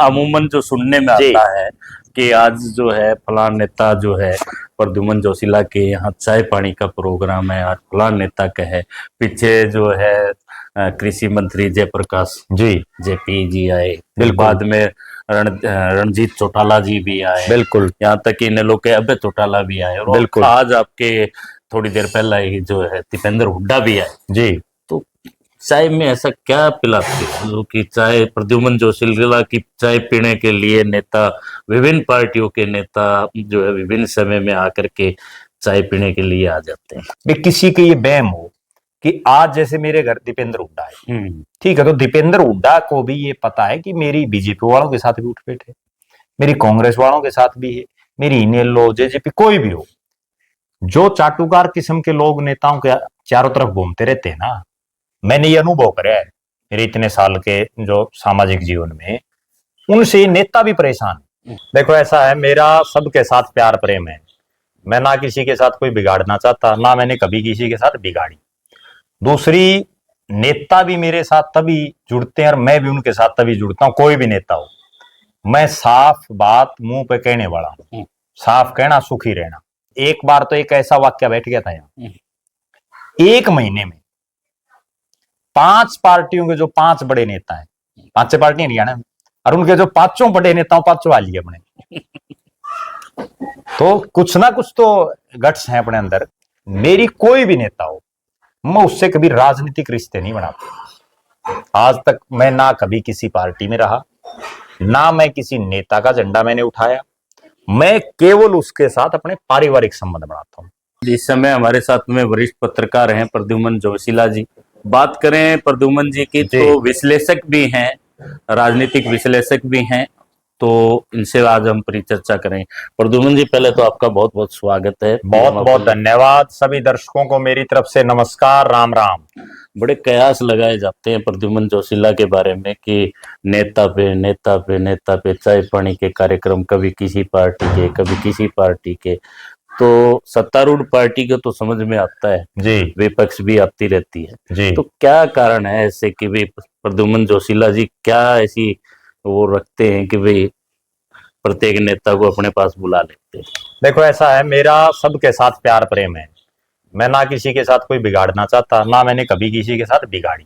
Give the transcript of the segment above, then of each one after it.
अमूमन जो सुनने में आता है कि आज जो है फलां नेता जो है प्रद्युमन जोशीला के यहाँ चाय पानी का प्रोग्राम है, आज फलां नेता का है। पीछे जो है कृषि मंत्री जयप्रकाश जी जेपी जी आए, फिर बाद में रणजीत चौटाला जी भी आए, बिल्कुल, यहाँ तक कि इन लोग के अभय चौटाला भी आए, और बिल्कुल आज आपके थोड़ी देर पहले ही जो है दीपेंद्र हुड्डा भी आए जी। तो चाय में ऐसा क्या पिलाते हैं जो कि चाय प्रद्युमन जोशीला की चाय पीने के लिए नेता, विभिन्न पार्टियों के नेता जो है विभिन्न समय में आकर के चाय पीने के लिए आ जाते हैं? किसी के ये बैम हो कि आज जैसे मेरे घर दीपेंद्र हुड्डा है, ठीक है, तो दीपेंद्र हुड्डा को भी ये पता है कि मेरी बीजेपी वालों के साथ भी उठपैठ है, मेरी कांग्रेस वालों के साथ भी है, मेरी इनेलो जेजेपी कोई भी हो, जो चाटुकार किस्म के लोग नेताओं के चारों तरफ घूमते रहते हैं ना, मैंने ये अनुभव करा है मेरे इतने साल के जो सामाजिक जीवन में, उनसे नेता भी परेशान है। देखो ऐसा है, मेरा सबके साथ प्यार प्रेम है, मैं ना किसी के साथ कोई बिगाड़ना चाहता, ना मैंने कभी किसी के साथ बिगाड़ी। दूसरी, नेता भी मेरे साथ तभी जुड़ते हैं और मैं भी उनके साथ तभी जुड़ता हूं, कोई भी नेता हो, मैं साफ बात मुंह पे कहने वाला हूं, साफ कहना सुखी रहना। एक बार तो एक ऐसा वाक्य बैठ गया था यहाँ, एक महीने में 5 पार्टियों के जो 5 बड़े नेता हैं, 5 पार्टियां हरियाणा में, और उनके जो 5 बड़े नेताओं 5 वाली अपने, तो कुछ ना कुछ तो गट्स हैं अपने अंदर। मेरी कोई भी नेता हो, मैं उससे कभी राजनीतिक रिश्ते नहीं बनाता। आज तक मैं ना कभी किसी पार्टी में रहा, ना मैं किसी नेता का झंडा मैंने उठाया, मैं केवल उसके साथ अपने पारिवारिक संबंध बनाता हूँ। इस समय हमारे साथ में वरिष्ठ पत्रकार हैं प्रद्युमन जोशीला जी। बात करें प्रद्युमन जी की तो विश्लेषक भी हैं, राजनीतिक विश्लेषक भी हैं, तो इनसे आज हम परिचर्चा करें। प्रद्युमन जी, पहले तो आपका बहुत बहुत स्वागत है। बहुत बहुत धन्यवाद। सभी दर्शकों को मेरी तरफ से नमस्कार, राम राम। बड़े कयास लगाए जाते हैं प्रद्युमन जोशीला के बारे में कि नेता पे नेता पे नेता पे चाय पानी के कार्यक्रम, कभी किसी पार्टी के कभी किसी पार्टी के, तो सत्तारूढ़ पार्टी को तो समझ में आता है जी, विपक्ष भी आती रहती है जी। तो क्या कारण है ऐसे कि भाई प्रद्युमन जोशीला जी क्या ऐसी वो रखते हैं कि भाई प्रत्येक नेता को अपने पास बुला लेते हैं? देखो ऐसा है, मेरा सबके साथ प्यार प्रेम है, मैं ना किसी के साथ कोई बिगाड़ना चाहता, ना मैंने कभी किसी के साथ बिगाड़ी।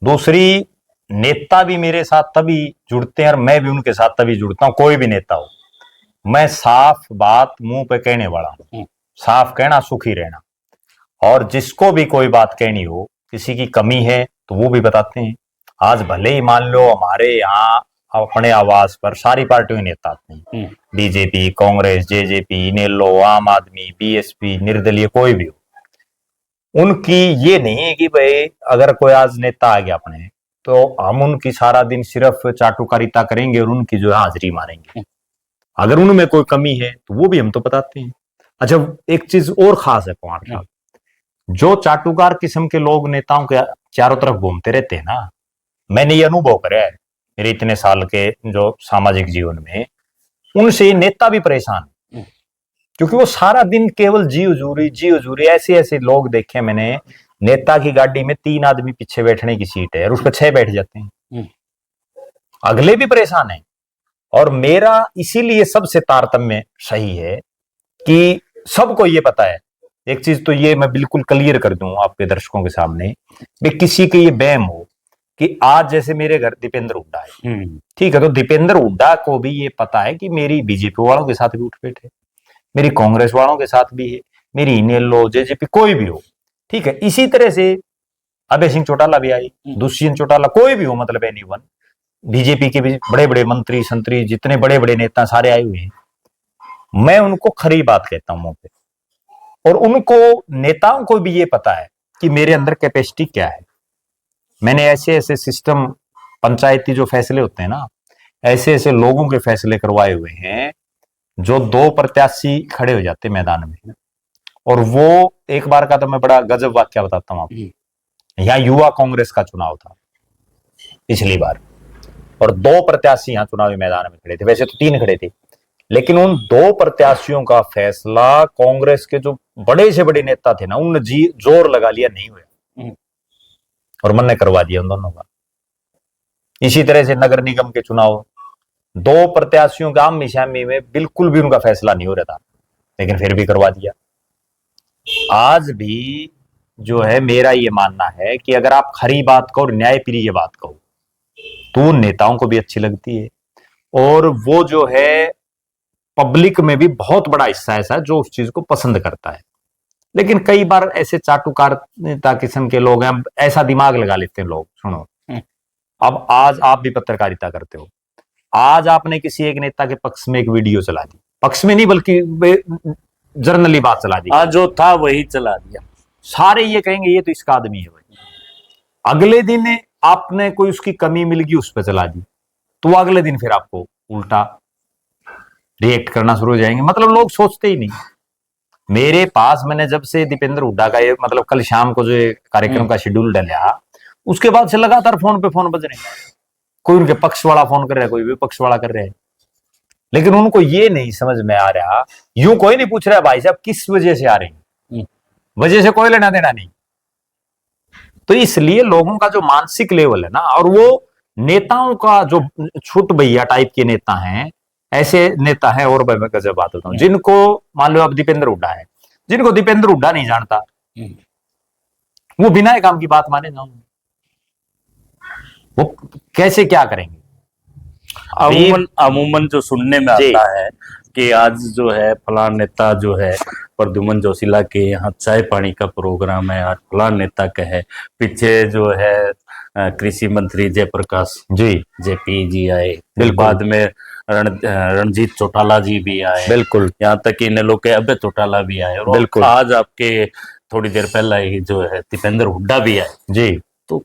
दूसरी, नेता भी मेरे साथ तभी जुड़ते हैं और मैं भी उनके साथ तभी जुड़ता हूं, कोई भी नेता हो, मैं साफ बात मुंह पे कहने वाला हूं, साफ कहना सुखी रहना। और जिसको भी कोई बात कहनी हो, किसी की कमी है तो वो भी बताते हैं। आज भले ही मान लो हमारे यहाँ अपने आवास पर सारी पार्टियों के नेता आते हैं, बीजेपी, कांग्रेस, जेजेपी, इनेलो, आम आदमी, बीएसपी, निर्दलीय, कोई भी हो, उनकी ये नहीं है कि भाई अगर कोई आज नेता आ गया अपने तो हम उनकी सारा दिन सिर्फ चाटुकारिता करेंगे और उनकी जो है हाजिरी मारेंगे। अगर उनमें कोई कमी है तो वो भी हम तो बताते हैं। अच्छा, एक चीज और खास है कुमार साहब, जो चाटुकार किस्म के लोग नेताओं के चारों तरफ घूमते रहते हैं ना, मैंने ये अनुभव करा है मेरे इतने साल के जो सामाजिक जीवन में, उनसे नेता भी परेशान है, क्योंकि वो सारा दिन केवल जी हजूरी, ऐसे ऐसे लोग देखे मैंने, नेता की गाड़ी में 3 आदमी पीछे बैठने की सीट है और उस पर 6 बैठ जाते हैं, अगले भी परेशान है। और मेरा इसीलिए सबसे तारतम्य सही है कि सबको ये पता है, एक चीज तो ये मैं बिल्कुल क्लियर कर दूं आपके दर्शकों के सामने, भी किसी के ये बैम हो कि आज जैसे मेरे घर दीपेंद्र हुड्डा है, ठीक है, तो दीपेंद्र हुड्डा को भी ये पता है कि मेरी बीजेपी वालों के साथ भी उठपैठ है, मेरी कांग्रेस वालों के साथ भी है, मेरी इनेलो जेजेपी कोई भी हो, ठीक है। इसी तरह से अभय सिंह चौटाला भी आई, दुष्यंत चौटाला, कोई भी हो, मतलब एनीवन, बीजेपी के भी बड़े बड़े मंत्री संतरी, जितने बड़े बड़े नेता सारे आए हुए हैं, मैं उनको खरी बात कहता हूं मुंह पे, और उनको नेताओं को भी ये पता है कि मेरे अंदर कैपेसिटी क्या है। मैंने ऐसे ऐसे सिस्टम, पंचायती जो फैसले होते हैं ना, ऐसे ऐसे लोगों के फैसले करवाए हुए हैं, जो 2 प्रत्याशी खड़े हो जाते मैदान में, और वो एक बार का तो मैं बड़ा गजब वाक्य बताता हूं आपको। यहाँ युवा कांग्रेस का चुनाव था पिछली बार, और 2 प्रत्याशी यहाँ चुनावी मैदान में खड़े थे, वैसे तो 3 खड़े थे, लेकिन उन 2 प्रत्याशियों का फैसला कांग्रेस के जो बड़े से बड़े नेता थे ना, उन्होंने जोर लगा लिया, नहीं हुआ, और मन ने करवा दिया उन दोनों का। इसी तरह से नगर निगम के चुनाव दो प्रत्याशियों का आमने सामने में बिल्कुल भी उनका फैसला नहीं हो रहा था, लेकिन फिर भी करवा दिया। आज भी जो है मेरा ये मानना है कि अगर आप खरी बात कहो और न्यायप्रिय बात कहो तो उन नेताओं को भी अच्छी लगती है, और वो जो है पब्लिक में भी बहुत बड़ा हिस्सा ऐसा है जो उस चीज को पसंद करता है। लेकिन कई बार ऐसे चाटुकार नेता किस्म के लोग हैं, ऐसा दिमाग लगा लेते हैं लोग। सुनो, अब आज आप भी पत्रकारिता करते हो, आज आपने किसी एक नेता के पक्ष में एक वीडियो चला दी, पक्ष में नहीं बल्कि जर्नली बात चला दी, आज जो था वही चला दिया, सारे ये कहेंगे ये तो इसका आदमी है भाई। अगले दिन आपने कोई उसकी कमी मिल गई उस पर चला दी, तो अगले दिन फिर आपको उल्टा रिएक्ट करना शुरू हो जाएंगे। मतलब लोग सोचते ही नहीं। मेरे पास मैंने जब से दीपेंद्र हुड्डा का ये मतलब कल शाम को जो ये कार्यक्रम का शेड्यूल डला, उसके बाद से लगातार फोन पे फोन बज रहे हैं। कोई उनके पक्ष वाला फोन कर रहा है, कोई विपक्ष वाला कर रहा है, लेकिन उनको ये नहीं समझ में आ रहा, यूं कोई नहीं पूछ रहा है भाई साहब किस वजह से आ रहे हैं, वजह से कोई लेना देना नहीं। तो इसलिए लोगों का जो मानसिक लेवल है ना, और वो नेताओं का जो छूट भैया टाइप के नेता हैं, ऐसे नेता हैं। और मैं गजब बात होता हूँ, जिनको मान लो अब दीपेंद्र हुड्डा है, जिनको दीपेंद्र हुड्डा नहीं जानता, वो बिना काम की बात माने ना, वो कैसे क्या करेंगे। अमूमन जो सुनने में आता है कि आज जो है फलान नेता जो है प्रद्युमन जोशीला के यहाँ चाय पानी का प्रोग्राम है, आज फलान नेता का है, पीछे जो है कृषि मंत्री जयप्रकाश जी जेपी जी आए, बाद में रणजीत चौटाला जी भी आए, बिल्कुल, यहाँ तक कि इन लोग के अभय चौटाला भी आए, और बिल्कुल आज आपके थोड़ी देर पहले ही जो है दीपेंद्र हुड्डा भी आए जी। तो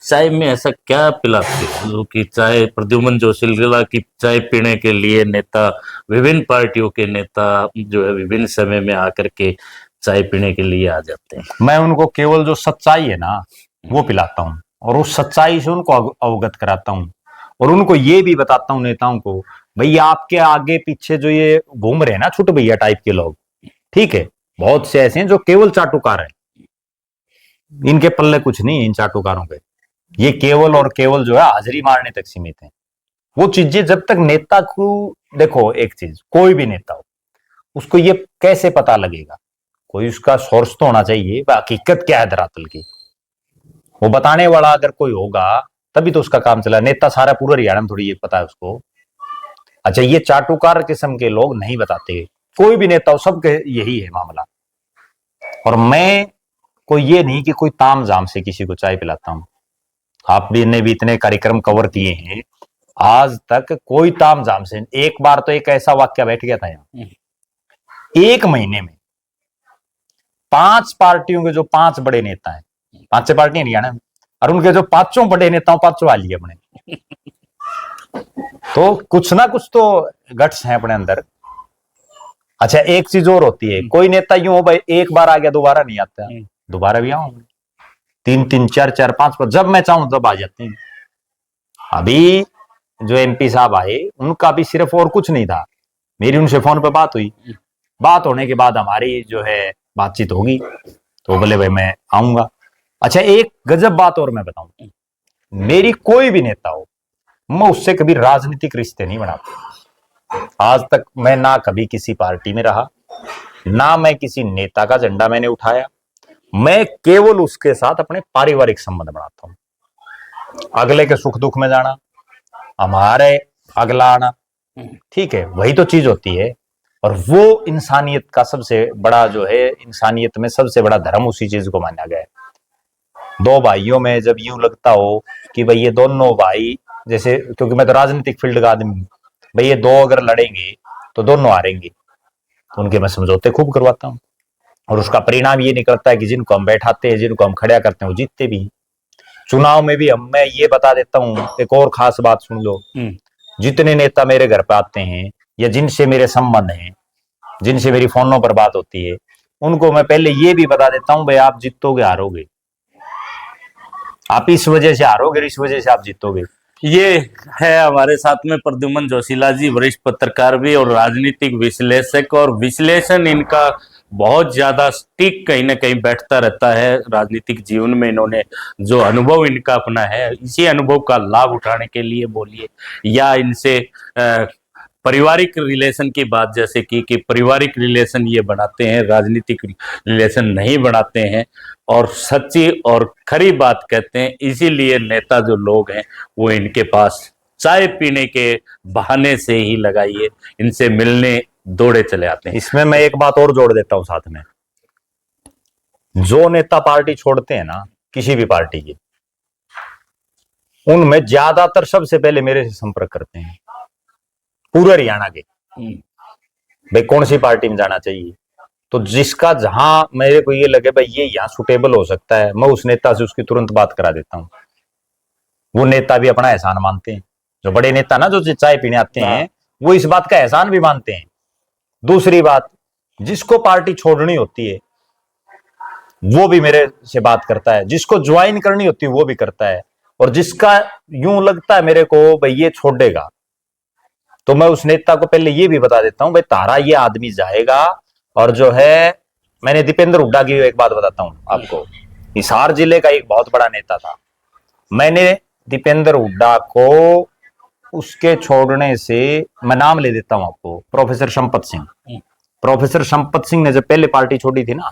चाय में ऐसा क्या पिलाते हैं जो कि चाय प्रद्युमन जोशीला की चाय पीने के लिए नेता, विभिन्न पार्टियों के नेता जो है विभिन्न समय में आकर के चाय पीने के लिए आ जाते हैं। मैं उनको केवल जो सच्चाई है ना वो पिलाता हूँ, और उस सच्चाई से उनको अवगत कराता हूँ, और उनको ये भी बताता हूँ नेताओं को, भैया आपके आगे पीछे जो ये घूम रहे हैं ना छुट भैया टाइप के लोग, ठीक है, बहुत से ऐसे हैं जो केवल चाटुकार हैं, इनके पल्ले कुछ नहीं है इन चाटुकारों पे, ये केवल और केवल जो है हाजिरी मारने तक सीमित है। वो चीजें जब तक नेता को, देखो एक चीज, कोई भी नेता हो उसको ये कैसे पता लगेगा, कोई उसका सोर्स तो होना चाहिए, हकीकत क्या है धरातल की, वो बताने वाला अगर कोई होगा तभी तो उसका काम चला। नेता सारा पूरा हरियाणा में थोड़ी ये पता है उसको। अच्छा, ये चाटुकार किस्म के लोग नहीं बताते, कोई भी नेता हो सबके यही है मामला। और मैं कोई ये नहीं कि कोई ताम झाम से किसी को चाय पिलाता हूं, आप भी ने भी इतने कार्यक्रम कवर किए हैं, आज तक कोई ताम झाम से। एक बार तो एक ऐसा वाक्य बैठ गया था यहाँ, एक महीने में 5 पार्टियों के जो 5 बड़े नेता हैं, 5 पार्टियां हरियाणा में, और उनके जो 5 बड़े नेताओं 5 आ लिए अपने, तो कुछ ना कुछ तो गट्स हैं अपने अंदर। अच्छा, एक चीज और होती है, कोई नेता यूं हो भाई एक बार आ गया दोबारा नहीं आता, दोबारा भी आऊं 3-3 4-4 5 पर जब मैं चाहूं तब आ जाते हैं। अभी जो एमपी साहब आए उनका भी सिर्फ और कुछ नहीं था, मेरी उनसे फोन पे बात हुई, बात होने के बाद हमारी जो है बातचीत होगी, तो बोले भाई मैं आऊंगा। अच्छा, एक गजब बात और मैं बताऊं, मेरी कोई भी नेता हो मैं उससे कभी राजनीतिक रिश्ते नहीं बनाता। आज तक मैं ना कभी किसी पार्टी में रहा, ना मैं किसी नेता का झंडा मैंने उठाया, मैं केवल उसके साथ अपने पारिवारिक संबंध बनाता हूं। अगले के सुख दुख में जाना, हमारे अगला आना, ठीक है, वही तो चीज होती है। और वो इंसानियत का सबसे बड़ा जो है, इंसानियत में सबसे बड़ा धर्म उसी चीज को माना गया है। 2 भाइयों में जब यूं लगता हो कि भाई ये दोनों भाई, जैसे क्योंकि मैं तो राजनीतिक फील्ड का आदमी हूं, भाई ये 2 अगर लड़ेंगे तो दोनों हारेंगे, तो उनके मैं समझौते खूब करवाता हूं, और उसका परिणाम ये निकलता है कि जिनको हम बैठाते हैं, जिनको हम खड़ा करते हैं, वो जीतते भी। चुनाव में भी मैं ये बता देता हूं, एक और खास बात सुन लो, जितने नेता मेरे घर पे आते हैं या जिनसे मेरे संबंध हैं, जिनसे मेरी फोनों पर बात होती है, उनको मैं पहले ये भी बता देता हूं भाई आप जीतोगे हारोगे, आप इस वजह से हारोगे, इस वजह से आप जीतोगे। ये है हमारे साथ में प्रद्युमन जोशीला जी, वरिष्ठ पत्रकार भी और राजनीतिक विश्लेषक, और विश्लेषण इनका बहुत ज्यादा स्टिक कहीं ना कहीं बैठता रहता है राजनीतिक जीवन में। इन्होंने जो अनुभव इनका अपना है, इसी अनुभव का लाभ उठाने के लिए बोलिए, या इनसे पारिवारिक रिलेशन की बात जैसे कि पारिवारिक रिलेशन ये बनाते हैं, राजनीतिक रिलेशन नहीं बनाते हैं और सच्ची और खरी बात कहते हैं। इसीलिए नेता जो लोग हैं वो इनके पास चाय पीने के बहाने से ही लगाइए, इनसे मिलने दौड़े चले आते हैं। इसमें मैं एक बात और जोड़ देता हूं साथ में, जो नेता पार्टी छोड़ते हैं ना किसी भी पार्टी की, उनमें ज्यादातर सबसे पहले मेरे से संपर्क करते हैं पूरे हरियाणा के, भाई कौन सी पार्टी में जाना चाहिए। तो जिसका जहां मेरे को ये लगे भाई ये यहाँ सुटेबल हो सकता है, मैं उस नेता से उसकी तुरंत बात करा देता हूँ। वो नेता भी अपना एहसान मानते हैं, जो बड़े नेता ना जो चाय पीने आते हैं वो इस बात का एहसान भी मानते हैं। दूसरी बात, जिसको पार्टी छोड़नी होती है वो भी मेरे से बात करता है, जिसको ज्वाइन करनी होती है वो भी करता है, और जिसका यूं लगता है मेरे को भाई ये छोड़ेगा, तो मैं उस नेता को पहले ये भी बता देता हूं भाई तारा ये आदमी जाएगा। और जो है, मैंने दीपेंद्र हुड्डा की एक बात बताता हूं आपको, हिसार जिले का एक बहुत बड़ा नेता था, मैंने दीपेंद्र हुड्डा को उसके छोड़ने से, मैं नाम ले देता हूं आपको, प्रोफेसर संपत सिंह। प्रोफेसर संपत सिंह ने जब पहले पार्टी छोड़ी थी ना,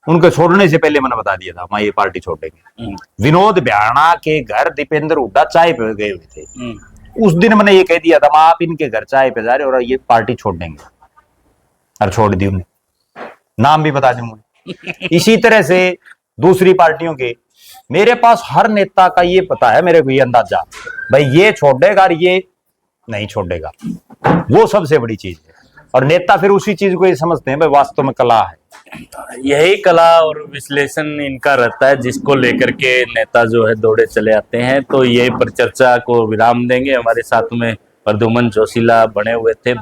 उनके छोड़ने से पहले मैंने बता दिया था मैं ये पार्टी छोड़ देंगे। विनोद ब्याणा के घर दीपेंद्र हुड्डा चाय पे गए हुए थे, उस दिन मैंने ये कह दिया था आप इनके घर चाय पे जा रहे और ये पार्टी छोड़ देंगे, और छोड़ दी उन्हें, नाम भी बता दूंगा। इसी तरह से दूसरी पार्टियों के, मेरे पास हर नेता का ये पता है, मेरे को ये अंदाजा भाई ये छोड़ेगा और ये नहीं छोड़ेगा, वो सबसे बड़ी चीज है। और नेता फिर उसी चीज को ये समझते हैं भाई वास्तव में कला है, यही कला और विश्लेषण इनका रहता है, जिसको लेकर के नेता जो है दौड़े चले आते हैं। तो यही पर चर्चा को विराम देंगे। हमारे साथ में प्रद्युमन जोशीला बने हुए थे।